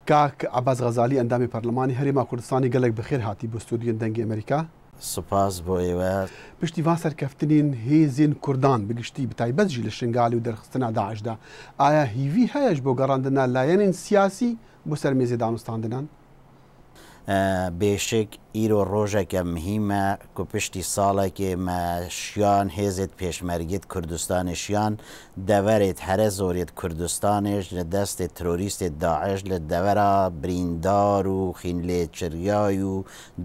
کاک عباس غەزالی ئەندامی پەرلەمانی هەرێما کوردستانی گەلێک بەخێر هاتی بۆ ستودیۆن دەنگی ئەمریکا. سوپاس بۆ ئێوە. پشتیوان سەرکەفتنین هێزین کوردان بگشتی بتایبەتژی لە شنگالی و دەرخستنا داعشدا ئایا هیوی هەیەش بۆ گەڕاندنا لایەنین سیاسی بۆ سەر مێزی دانوستاندنان؟ بێشک ئیرۆ ڕۆژێکە مهمە کو پشتی ساڵێکی مەشیان هێزت پێشمەرگیت کوردستانیشیان دەوەرێت هەرە زۆرێت کوردستانیش لە دەستێت ترۆریستێت داعش لە دەوەرە بریندار و خینلێ چریای و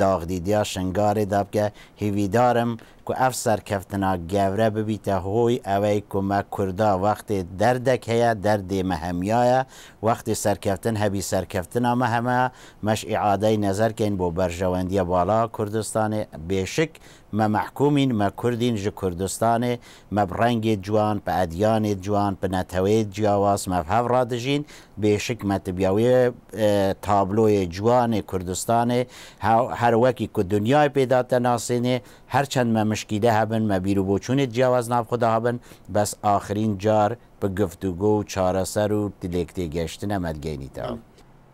داغدیدیا شنگارێدا بکە هیویدارم کو ئەف سەرکەفتنا گەورە ببیتە هۆی ئەوەی کومە کووردا وەختێ دەردێک هەیە دەردێ مەهەمیایە وەختی سەرکەفتن هەبی سەرکەفتنا مەهەمە مەش ئیعادەی نەزەرکەین بۆ بەرژەوەندیە بالا کوردستانی بێشک مە محکومین مە کوردین ji کوردستانê me bi rengê ciwan bi edyanê ciwan bi netewê ciyawas me hevra dijîn bêşik me tibiyawê tabloyê ciwanê Kurdistanê her wekî ku dunyayê pêda te nasênê her çend me mişkîle hebin me bîrûboçûnê ciyawaz nav xwe de hebin bes axirîn car bi guftûgo û çareser û dilêktêgeştinê me digênîte.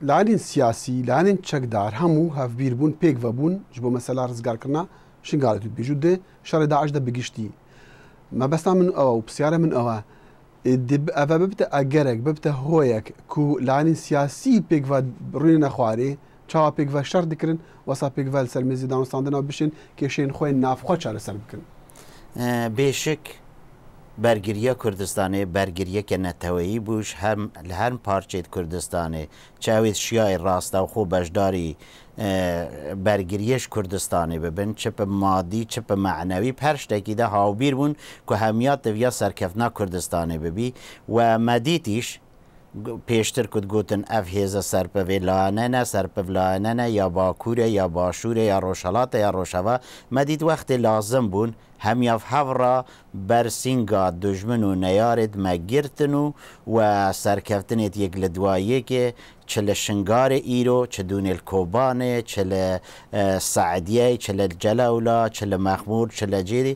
لایەنین سیاسی لایەنین چەکدار هەموو هەفبیربوون پێک vebûn ji bo mesela rizgarkirina شنگالێ تو بێژوو دێ شەڕی داعشدا بگشتی مەبەستا من ئەوە و پرسیارە من ئەوە ئەvە ببتە ئەگەرێک ببتە هۆیەک کو لایەنین سیاسی پێک ڕووی نەخوارێ چاوا پێک شەڕ دکردن وەسا پێک سەرمێزی دانوستاندنەوە بشین کێشەین خۆی نافخوا چارەسەر بکەن. بێشک بەرگریە کوردستانê بەرگریەکە نەتەوەیی بووش لە هەر پارچێت کوردستانê چاوێت شیای ڕاستە و خۆ بەشداری بەرگریەش کوردستانی ببن چ بە مادی چ بە معنەوی هەر شتێکیدا هاوبیر بوون کو هەمیات دەویا سەرکەفنا کوردستانی ببی و مەدیتیش پێشتر کوت گوتن ئەف هێزە سەرپەvê لاەنە سەرپەڤلاەنە یا باکوورە یا باشوورە یا ڕۆژهەڵاتە یا ڕۆژەوە مەدید وەختێ لازم بوون هەمیاف هەڤڕا بەرسینگا دوژمن و نەیارێت مەگرتن و سەرکەفتنێت یەک لە دوایەکێ چ لە شنگارێ ئیرۆ چ دونێل کۆبانێ چ لە سعدیای چ لە جەلەولا چ لە مەخمور چ لە جێری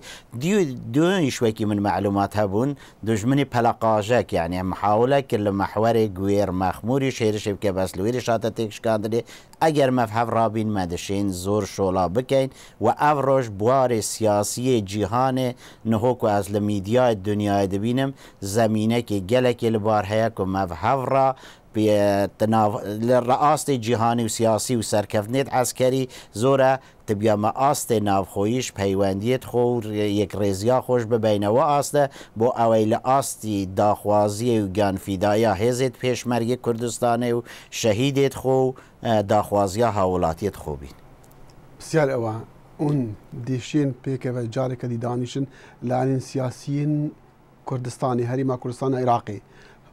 دوێنیشوەکی من معلومات هەبوون دوژمنی پەلەقاژەک یعنی محاولە کرد لە مەحوەرێ گوێر مەخموری شێرشێ بکە بەسلوێری شاتە تێکشکاندنێ ئەگەر مەفهەف ڕابین مەدەشین زۆر شۆڵا بکەین و ئەڤ ڕۆژ بوارێ سیاسیە جیهانێ نهۆک و ئەز لە میدیای دنیای دەبینم زەمینەکی گەلێکی لەبار هەیە و مەڤهەڤڕا لە ڕئاستی جیهانی و سیاسی و سەرکەفتنێت عەسکەری زۆرە تبیامە ئاستێ ناوخۆیش پەیوەندیت خۆ یەک ڕێزیا خۆش ببینەوە ئاستە بۆ ئەوەی لە ئاستی داخوازیە و گیانفیدایە هێزێت پێشمەرگی کوردستانێ و شەهیدێت خۆ و داخوازیە هاوڵاتیت خۆ بین. پرسیار ئەوە ئون دیشێن پێکەوە جارێکە دیدانیشن لایەنین سیاسیین کوردستانی هەرێما کوردستان عێراقی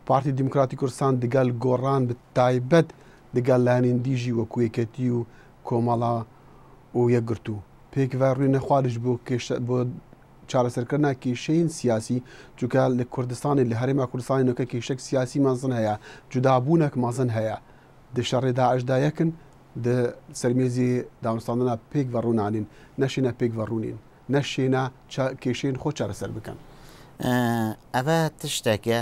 پارتی دیموکراتی کوردستان دەگەل گۆڕان بە تایبەت دەگەل لایەنین دیژی وەکو یەکێتی و کۆمەڵا و یەکگرتو پێکەوە ڕووی نەخواریش بۆ چارەسەرکردنا کێشەین سیاسی چونکە لە کوردستانی لە هەرێما کوردستانی نەکە کێشەک سیاسی مازن هەیە جودابوونێک مازن هەیە دەشەڕێ داعشدا یەکن سەرمێزی دانوستاندنا پێک ڕوونانین نەشینە پێک ڕوونین نەشێنە کێشەین خۆ چارەسەر بکەن. ئەوە تشتێکە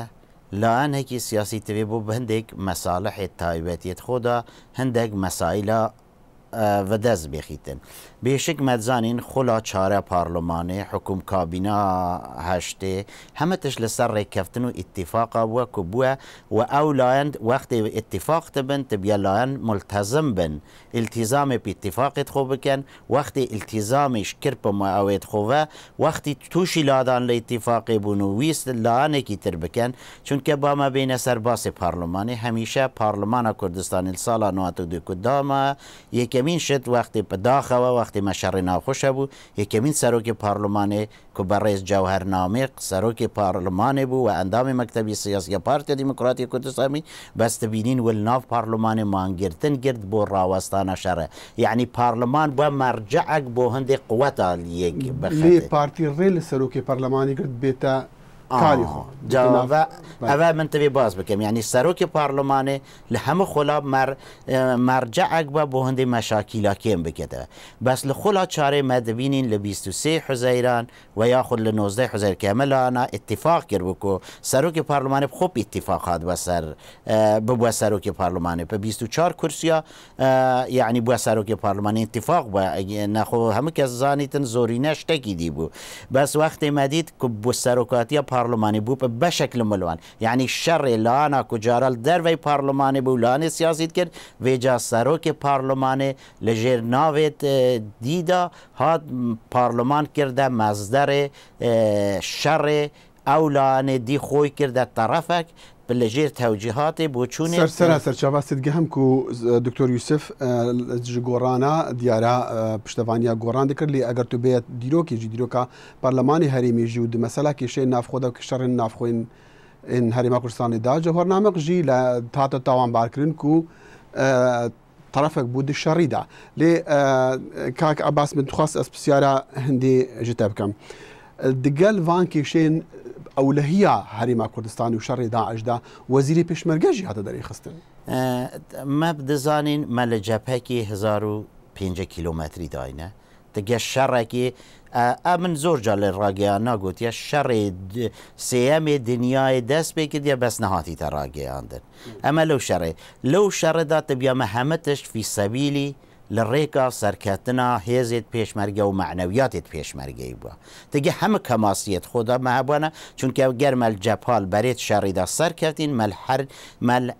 لاەنێکی سیاسی تەوێ بۆ هەندێک مەساڵحێت تایبەتیت خۆدا هەندێک مەسایلە بەدەست بێخیتن بێشک مەدزانین خۆلا چارە پارلۆمانێ حکوم کابینا هەشتێ هەمەتش لەسەر ڕێککەفتن و ئیتیفاقا بووە کو بووە و ئەو لایەن وەختێ ئیتیفاق دەبن تبیە لایەن ملتەزم بن ئیلتیزامێ ئیتیفاقێت خۆ بکەن وەختی ئیلتیزامیش کرپمە ئەوێت خۆڤە وەختی تووشی لادان لە ئیتیفاقی بوون و ویست لایەنێکی تر بکەن چونکە بامە بینە سەر باسی پارلۆمانی هەمیشە پارلۆمانە کوردستانی ساڵا 92 کودامە یەکەمین شت وەختی بەداخەوە وەختی مەشەڕی ناوخۆشە بوو یەکەمین سەرۆکی پارلۆمانێ کو بەڕێز جەوهەر نامیق سەرۆکی پارلۆمانێ بوو و ئەندامی مەکتەبی سیاسیە پارتیە دیموکراتی کوردستانی بەستەبینین ول ناو پارلۆمانی مانگرتن گرت بۆ ڕاوەستانە شەڕە یعنی پارلەمان بە مەرجەعەک بۆ هەندێک قووەتە یەک بەخێ پارتی ڕێ لە سەرۆکی پەرلەمانی کرد بێتە کاری خو جواب اول من تبي باز بكم يعني سروك برلماني لهم خلا مرجع اكبر بهندي مشاكل كيم بكده بس لخلا شاري مدبينين ل 23 حزيران وياخذ ل 19 حزير كامل انا اتفاق كربكو سروك برلماني بخوب اتفاقات بسر ببو سروك برلماني ب 24 كرسي يعني بو سروك برلماني اتفاق ناخو هم كزانيتن زوريناش تكي ديبو بس وقت مديد كبو سروكاتيا برلماني بو بشكل ملوان يعني الشر اللي انا كجارال دروي برلماني بو لاني سياسي كر ويجا سروك برلماني لجير ناويت ديدا هاد برلمان كرده مصدر شر او لاني دي خوي كرده طرفك بالجير توجيهاتي بوچوني سر شاباست جهم كو دكتور يوسف جورانا ديارا پشتوانيا گوران دکر لی اگر تو بیت دیروکی جی دیروکا برلمانی هریمی جود مسئله که شی ناف خدا که شر ناف خوین ان هریما کردستان دا جوهر نامق جی ل تاتا تاوان بارکرین کو طرفك بود الشري دا لي كاك عباس من تخص اسبسيارا هندي جتابكم دقال فان كيشين اولهيه هريما كردستان وشر داعش دا وزيري بيشمرجي هذا دري خستن ما بدزانين ما لجبهكي 1005 كيلومتري داينه تجي الشركي امن زور جال الراجعنا قلت يا الشر سيام دنيا دست بكد يا بس نهاتي تراجع عندن اما لو شر دا تبيا مهمتش في سبيلي للريكا سركتنا هيزت بيشمرجة ومعنويات بيشمرجة يبوا تجي هم كماسية خدا ما هبنا چونك جرم الجبهال بريت شريدا سركتين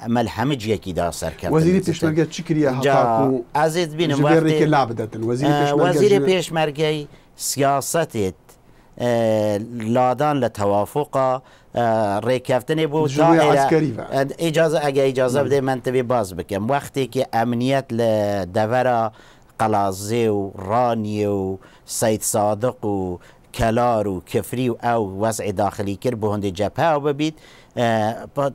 مل همج يكي دا سركتين وزيري بيشمرجة شكريا هاكو ازيد بين وقت وزيري بيشمرجة سياسة لادان لتوافق ریکفتنی بود اجازه بده من تبي باز بكم وقتی که امنیت لدورا قلازی و رانی و سید صادق و کلار و کفری و او وضع داخلی کر به هند جبهه و ببید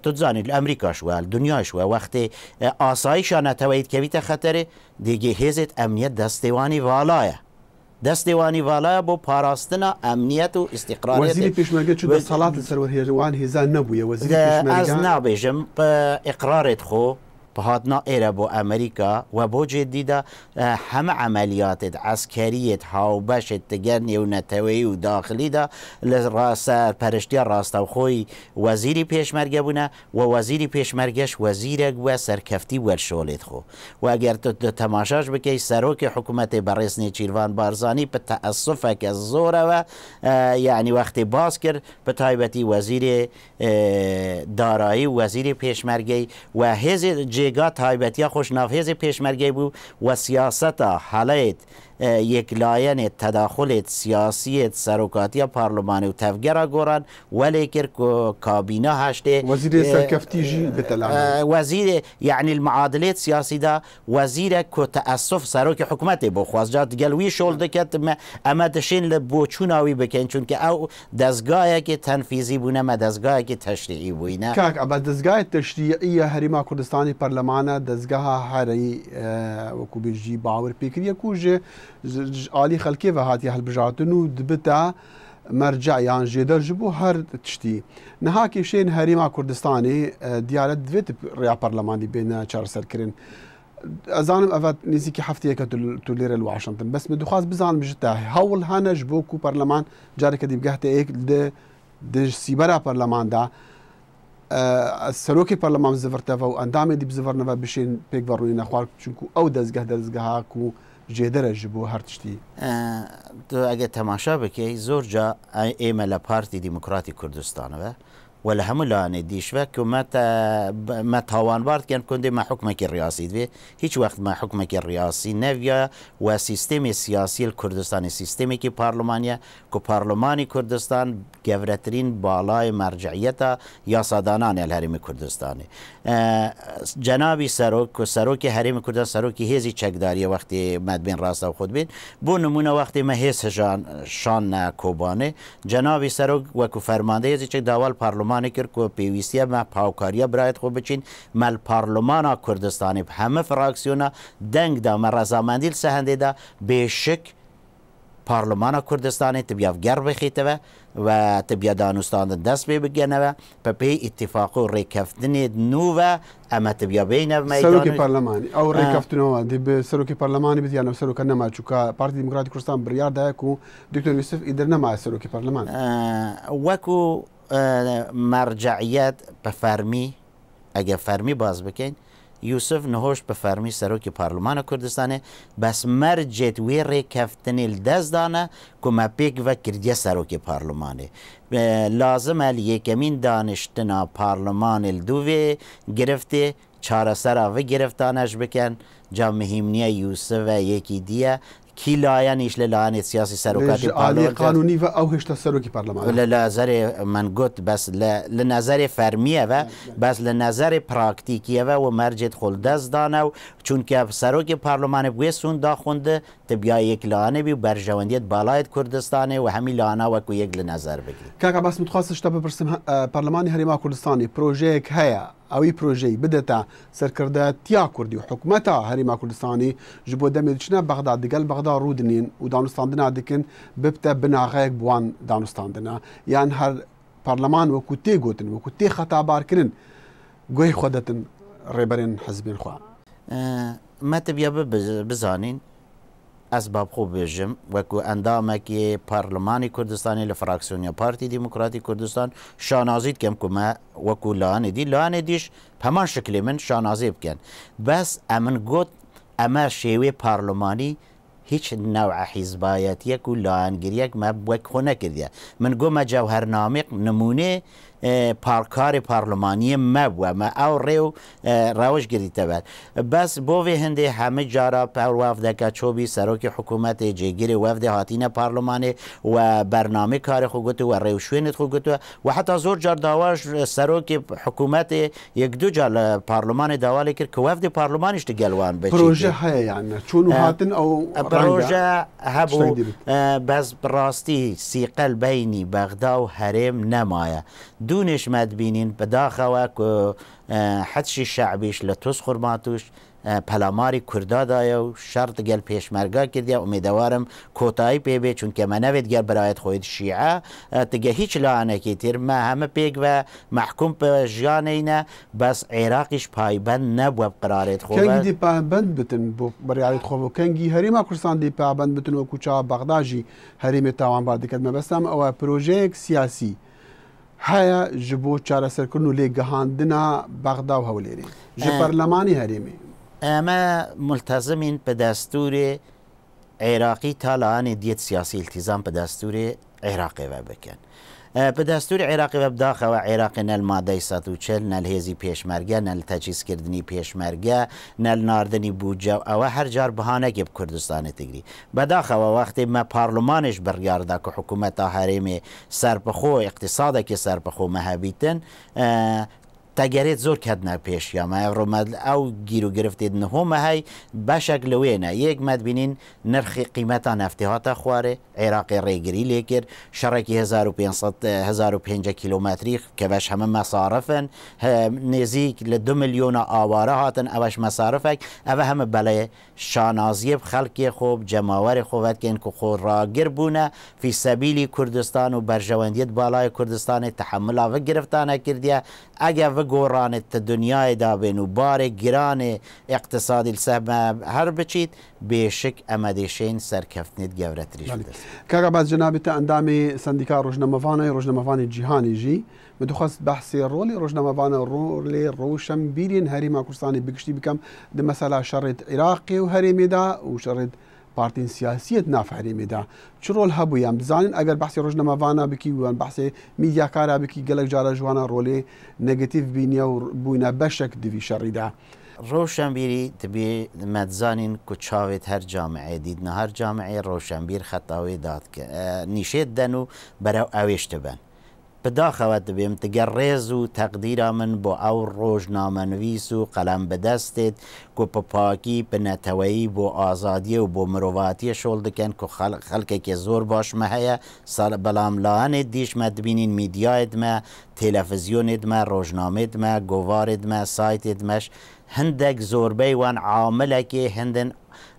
تزانی الامریکا شو الدنیا شو وقتی آسایش نتوید که بیت خطره دیگه هزت امنیت دستوانی والایه دستوانی والا بو پاراستنا امنیت و استقرار وزيري بيشمرجة شو صلاة السرور هيروان هزان نبوية وزيري بيشمرجة از نابجم اقرارت خو بهادنا إيرا بو أمريكا وبو جديدة هم عمليات عسكرية هاوبشت تجني ونتوي وداخلي دا لراس پرشتيا راستا وخوي وزيري بيشمرجة بونا ووزيري بيشمرجش وزيرك وسركفتي والشولت خو واگر تماشاش بكي سروك حكومة برسني چيروان بارزاني بتأسفك الزورة و يعني وقت باسكر بتايبتي وزير دارایی وزير بيشمرجة وهذا جگا تایبتیا خوشنافذ پیشمرگی بود و سیاست حالت یک لاین تداخل سیاسی سروکاتی پارلمانی و تفگر گوران ولی که کابینه هشته وزیر سرکفتی جی بتلعب وزیر يعني المعادلات سیاسی دا وزیر که تأسف سروک حکومت بخواست جات گلوی شول دکت اما دشین لبوچوناوی بکن چون که او دزگاهی که تنفیزی بونه ما دزگاهی که تشریعی بوینه کاک ابا دزگاه تشریعی هریما کردستانی پارلمانه دزگاه هری وکو بیجی باور پیکریه کوجه عالی خلکی و هاتی هالبجاتن و دبتا مرجع يعني جدر جبو هر تشتي نهاكي شين هريما كردستاني ديارة دويت ريا برلماني بين چارسر كرين ازانم افات نزيكي حفتي تولير الواشنطن بس مدخاز بزان بجتا هول هانا جبوكو برلمان جاري كدي بقهتا ايك د سيبرا برلمان دا السروكي برلمان زفرتفا و اندامي دي بزفرنفا بشين بيك وروينا خوار چونكو او دزگاه كو جدر جبو هر تشتي تو اگه تماشا بکی زور جا ایمه لپارتی ديمقراطي كردستان و ولا هم لانه ديشوك ما تاوان بارد كان كندي ما حكمك الرئاسي دي هيش وقت ما حكمك الرئاسي نفيا وسيستم السياسي الكردستاني سيستمي كي بارلمانيا كو بارلماني كردستان گورترين بالای مرجعيتا يا صادانان الهرم كردستاني جنابي سروك سروك هرم كردستان سروك هزي چکداری وقت مد بين راستا خود بين بو نمونه وقت ما هس شان کوبانه جنابي سروك وكو فرمانده هزي چک داول پارلمان کرد که پیوستی ما پاوکاریا برایت خوب بچین مال پارلمان کردستانی همه فراکسیونا دنگ دا مرزامندیل سهنده دا بشک پارلمان کردستانی تبیاف گر بخیته و تبیا دانوستان دەست پێ بگەنەوە بە پێی ئیتیفاق و ڕێکەفتنێت نووە ئەمە تبیا بینە سەرۆکی پەرلەمانی ئەو ڕێکەفتنەوە دەبێ سەرۆکی پەرلەمانی بێت یانە سەرۆکە نەما چووکە پارتی دیموکراتی کوردستان بڕیاردایەک و دکتۆر یوسف ئیدر نەمایە سەرۆکی پەرلەمان وەکو مەرجەعیەت بە فەرمی ئەگە فەرمی باز بکەین یوسف نهۆش بە فەرمی سەرۆکی پارلمانە کوردستانێ بەس مەرجێت وێ ڕێکەفتنی دەستدانە کومە پێک بە کردیە سەرۆکی پارلمانێ لازمە یەکەمین دانیشتنا پارلمانی دوێ گرفتێ چارەسەراوە گرفتانەش بکەن جا مهمنیە یوسفە یەکی دیە کی لایەنیش لە لایەنێت سیاسی سەرۆکاتی قانونی و ئەو هێشتا سەرۆکی پەرلەمان لە نەزەرێ من گوت بەس لە نەزەرێ فەرمیەوە بەس لە نەزەرێ پراکتیکیەوە و مەرجێت خۆڵدەستدانە و چونکە سەرۆکی پارلمانێ بوێ سون داخوندە تبیا یەک لایەنێبی و بەرژەوەندیت باڵایت کوردستانێ و هەمی لایەنە وەکو یەک لە نەزەر بگری کاکە باس متخواست شتە بپرسم پەرلەمانی هەرێما کوردستانی پرۆژەیەک هەیە ئەوی پرۆژەی بدەتە سەرکردەتیا کوردی و حکوومەتە هەرێما کوردستانی ji بۆ دەمێچنە بەغدا دگەل بەغدا ڕوودنین و دانوستاندنا دکن ببتە بناغەیەک بوان دانوستاندنا یان هەر پەرلەمان وەکو تێگوتن وەکو تێ خەتابارکردن گوێی خۆ دەتن ڕێبەرێن حەزبین خوا مەتەبیا بزانین ئەسباب خۆ بێژم وەکو ئەندامێکی پارلمانی کوردستانی لە فراکسیۆنیا پارتی دیموکراتی کوردستان شانازیت کەم کومە وەکو لاانێدی لاانێدیش هەمان شکلی من شانازی بکەن بەس ئەمن گوت ئەمە شێوێ پارلمانی هیچ نەوع حیزبایەتیەک و لاانگیریەک مە وەک خۆ نەکردیە من گۆمە جەوهەرنامێق نمونێ پارکاری پارلمانی مەبووە مە ئەو ڕێ و ڕەوش گریتەبەر بەس بۆ وێ هەندێ هەمە جارە پەر وەفدەکە چۆبی سەرۆکی حکوومەتی جێگیری وەفدە هاتینە پارلمانێ و بەرنامەی کاری خۆ گوتو و ڕێو شوێنت خۆ گوتووە و حتا زۆر جار داواش سەرۆکی حکوومەتی یەک دوو جار لە پارلمانی داوالی کرد کە وەفدی پارلمانیش دەگەلوان بێت پرۆژە هەیە یانە چۆن و هاتن ئەو پرۆژە هەبوو بەس ڕاستی سیقل بینی بەغدا و هەرێم نەمایە دوونش مدبینین بەداخەوە حەچی شعبیش لە تۆز خورماتوش پەلاماری کوردادایە و شەرت گەل پێشمەرگا کردیا ئومێدەوارم کۆتایی پێبێ چونکە مە نەوێت گەل بەرایەت خۆیت شیعە تگە هیچ لاانێکی ترمە هەمە پێک بە محکوم بە ژیانینە بەس عێراقیش پایبەند نەبووە قرارێت خۆدی پابند بتن بۆ بەریاریت خۆ کەنگی هەریما کوردستانی پابند بتن وە کوچا بەغداژی هەرێمێ تاوانبار دەکەت مەبەستم ئەوە پرۆژەیەک سیاسی هەیە ji بۆ چارەسەرکردن و لێگەهاندنا بەغدا و هەولێرێ ji پەرلەمانی هەرێمێ ئەمە ملتەزمین بە دەستوری عێراقی تا لاانێ دیێت سیاسی التیزام بە دەستوری عێراقیەوە بکەن بە دەستوری عێراقیەوە بداخەوە عێراقی نەل مادەی 140 نەل هێزی پێشمەرگە نەل تەجیزکردنی پێشمەرگە نەل ناردنی بوجە ئەوە هەر جار بەهانەکی کوردستانی تگری بەداخەوە وەختی مە پارلمانش بڕیاردا کە حکوومەتە هەرێمێ سەربەخۆ اقتصادێکی سەربەخۆ مەهەبیتن تەگەرێت زۆر کەدنە پێشیامە ڕۆمەد ئەو گیر و گرفتێت نهۆمە هەی بەشێک لەوێنە یەک مەدبینین نرخی قیمەتە نەفتی هاتە خوارێ عێراقی ڕێگری لێ کرد شەڕێکی 1500 کیلومتری کە بەش هەمە مەسارفن نێزیک لە 2 ملیۆنە ئاوارە هاتن ئەوەش مەسارفێک ئەوە هەمە بەلێ شانازیە خەڵکی خۆب جەماوەری خۆوەتکەن کە خۆ ڕاگر بوونە فی سەبیلی کوردستان و بەرژەوەندیت بالای کوردستانی تەحملاوە گرفتانە کردیە ئەگە گۆڕانێت دنیایدا بێن و بارێک گرانێ اقتصادی سەمە هەر بچیت بێشک ئەمە دێشین سەرکەفتنیت گەورەتریش کاکە باز جنابێتە ئەندامی سندیکا ڕۆژنەمەوانەی ڕۆژنەمەوانی جیهانیژی بدوخواست بەحسی ڕۆلی ڕۆژنەمەوانە ڕۆڵێ ڕۆشەمبیرین هەرێما کوردستانی بگشتی بکەم دمەسەلا شەڕێت عێراقی و هەرێمێدا و شەڕێت پارتین سیاسیت ناف هەرێمێدا چ ڕۆل هەبوویان بزانین ئەگەر بەحسی ڕۆژنەمەوانە بکی وان بەحسێ میدیاکارا بکی گەلک جارە جوانە ڕۆلێ نەگەتیڤ بینیە و بووینە بەشێک دوی شەڕیدا ڕۆشنبیری دەبێ مەدزانین کو چاوێت هەر جامعێ دیدنە هەر جامعێ ڕۆشنبیر خەتاوی دادکە نیشێت دەن و بەرەو ئەوێشتە بن بداخەوە دەبێم تگە ڕێز و تەقدیرا من بۆ ئەو ڕۆژنامەنویس و قەلەم بەدەستێت کو پاکی بنەتەوەیی بۆ ئازادیە و بۆ مرۆڤاتیە شۆڵ دەکەن کو خەڵکێکی زۆر باشمە هەیە بەڵام لاانێت دیشمە دبینین میدیایتمە تێلەڤیزیۆنێتمە ڕۆژنامێتمە گۆوارێتمە سایتێتمەش هەندێک زۆربەی وان عاملێکی هەندن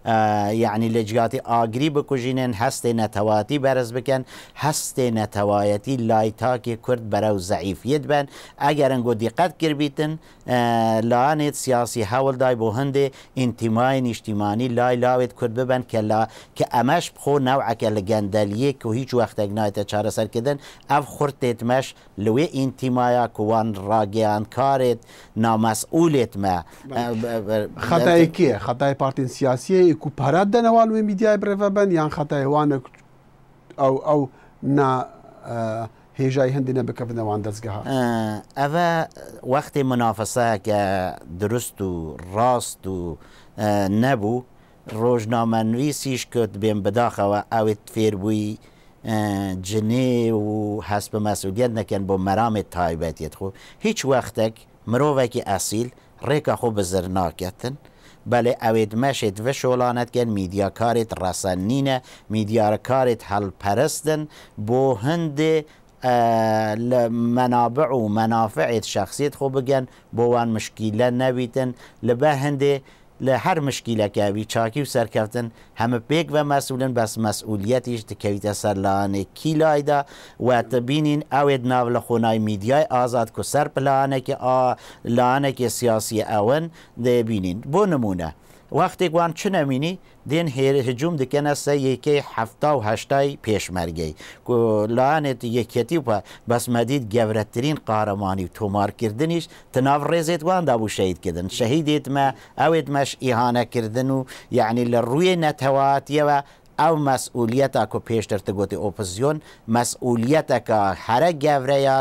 یعنی لە جیاتی ئاگری بکوژینێن هەستێ نەتەواتی بەرز بکەن هەستێ نەتەوایەتی لای تاکی کورد بەرەو زەعیفیت بن ئەگەر ئەنگۆ دیقەت کردبیتن لاانێت سیاسی هەوڵدای بۆ هەندێ ئینتیمای نیشتیمانی لای لاوێت کورد ببن کە ئەمەش بخۆ نەوعەکە لە گەندەلیەک و هیچ وەختێک نایتە چارەسەرکردن ئەف خورتێتمەش لەوێ ئینتیمایە کووان ڕاگەیان کارێت نامەسئولێت مە خەتای کێ خەتای پارتین سیاسیە و پارات دەنەوان وێ میدیای برێڤە بن یان خەتای وانە ئەو نا هێژای هەندی نەبکەبنەوان دەستگەها ئەvە وەختی منافەسەکە دروست و ڕاست و نەبوو ڕۆژنامەنویسیش کرد بێن بداخەوە ئەوێت فێربووی جنێ و هەست بە مەسئولیت نەکەن بۆ مەرامێت تایبەتیت خۆ هیچ وەختێک مرۆڤێکی ئەسیل ڕێکە خۆ بزر ناکەتن بەڵێ ئەوێت مەشێت vە شۆڵانەتکەن میدیاکارێت ڕەسەنینە میدیارەکارێت هەڵپەرستن بۆ هەندێ لە مەنابع و مەنافعێت شخصیت خۆ بگەن بۆ وان مشکیلە نەبیتن لەبە هەندێ لە هەر مشکیلەکەوی چاکی و سەرکەوتن هەمە پێک بە مەسئولن بەس مەسئولیەتیش دکەویتە سەر لاانێکی لایدا واتەبینین ئەوێت ناو لە خۆنای میدیای ئازاد کو سەر پلانێکی لاانێکی سیاسی ئەوەن دەبینین بۆ نمونە وەختێک وان چ نەمینی دێن هجوم دکەنە سە یەکەی هەفتا و هەشتای پێشمەرگەی لاانێت یەکەتی و بەسمەدیت گەورەترین قارەمانی و تۆمارکردنیش تناو ڕێزێت واندا بوو شەیدکردن شەهیدێتمە ئەوێت مەش ئیهانەکردن و یعنی لە ڕووی نەتەواتیەوە ئەو مەسئولیەتە کە پێشتر تگوتی ئۆپۆزیۆن مەسئولیەتەکە هەرە گەورەیە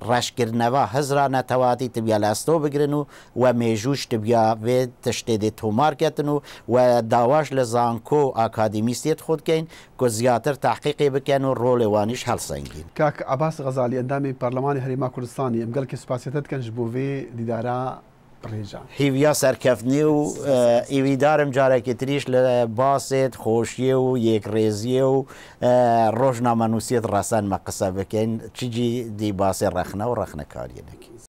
ڕەشکردنەوە هەزرا نەتەواتی تبیا لە ئەستۆ بگرن و مێژوش تبیا بێت تشتێدێت تۆمارکەتن و داواش لە زانکۆ و ئاکادیمیستێت خودکەین کە زیاتر تحقیقی بکەن و ڕۆڵێوانیش هەڵسەنگین کاک عەباس غەزالی ئەندامی پەرلەمانی هەرێما کوردستانی ئەم گەلکی سوپاسیەتت کەنج بۆ vê دیدارە هیویا سەرکەفتنی و ئیویدارم جارێکی تریش لە باسێت خۆشیە و یەکڕێزیە و ڕۆژنامەنووسیت ڕەسەن مە قسە بکەین چیجی دی باسێ ڕەخنە و ڕەخنەکاریەکە